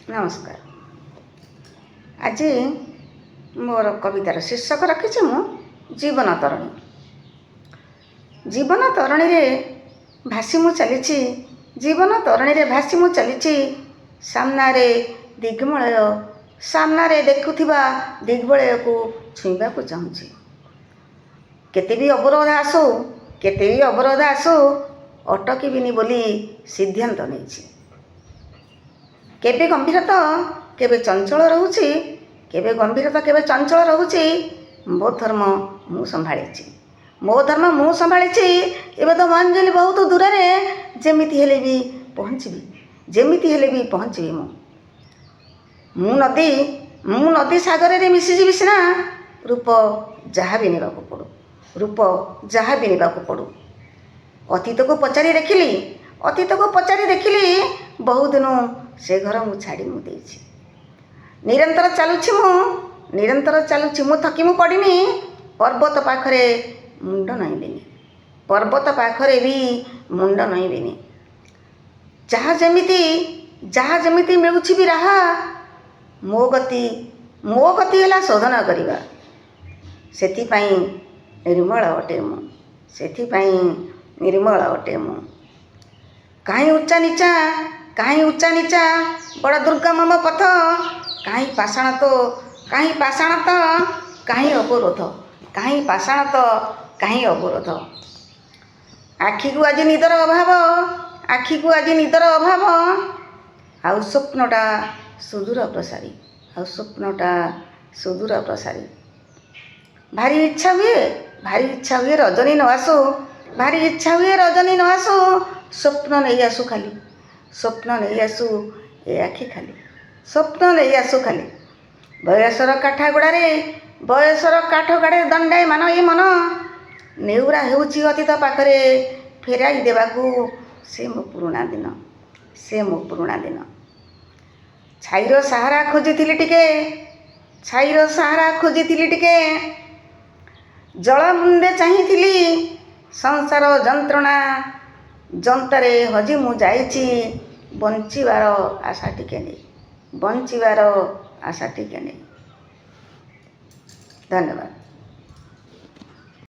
नमस्कार। आज मोर कवितार शीर्षक रखी मु जीवन तरणी। जीवन तरणी रे भासी मु चली, जीवन तरणी रे भासी मु चली। सामने दिग्मलय, सामने देखुथिबा दिग्मलय को छुईबा को चाहूँगी। केते भी अवरोध आसू, केते भी अवरोध आसू, अटकिबिनी बोली सिद्धांत नहीं। केबे गंभीरता केबे चंचल रहूची, केबे गंभीरता केबे चंचल रहूची। मो धर्म मु संभाळी, मो धर्म मु संभाळी। एबे तो मंजिल बहुत दूर रे, जेमिति हेले भी पहुँचबी, जेमिति हेले भी पहुँचबी। मु नदी सागर रे मिसी जीवी सिना, रूप जहाँ भी नेबाकू पड़ू, रूप जहाँ भी नेबाकू पड़ू। अतीत को पचारि देखिली, अतीत को पचारि देखिली। बहु दिन से घर मु छाड़ी मु देछि। निरंतर चलुछि मु, निरंतर चलुछि मु, थकी मु पड़िनी। पर्वत पाखरे मुंड नईबिनी, पर्वत पाखरे भी मुंड नईबिनी। जहाँ जमिति मिलुछि भी राहा, मो गति हैला शोधन करिबा। सेथिपाई निर्मल अटे मु, सेथिपाई निर्मल अटे मु। काहीं उच्चा नीचा, काहीं उच्चा नीचा, बड़ा दुर्गम मम पथ। काहीं पाषाण तो, काहीं पाषाण तो, काहीं अवरोध, काहीं पाषाण तो, काहीं अवरोध। आखि को आज निदर अभाव, आखि को आज निदर अभाव। आउ स्वप्नटा सुदूर प्रसारी, आउ स्वप्नटा सुदूर प्रसारी। भारी इच्छा हुए, भारी इच्छा हुए रजनी न आसू, भारी इच्छा हुए रजनी न आसू। स्वप्न नहीं आसू खाली, स्वप्न नहीं आसू ए आखि खाली, स्वप्न नहीं आसू खाली। बयसर काठगड़े, बयसर काठगड़े दंडाए मान ये मन। नेउरा हेउची अतीत पाखरे फेराई देबाकू से मो पुराणा दिन, से मो पुराणा दिन। छाईर सहारा खोजिथिली टिके, छाईर सहारा खोजिथिली टिके। जल बुंदे चाहिथिली, संसार जंत्रणा जंतारे हजी मु जाइछि। बंचिबार आशा टिके नहीं, बंचिबार आशा टिके नहीं। धन्यवाद।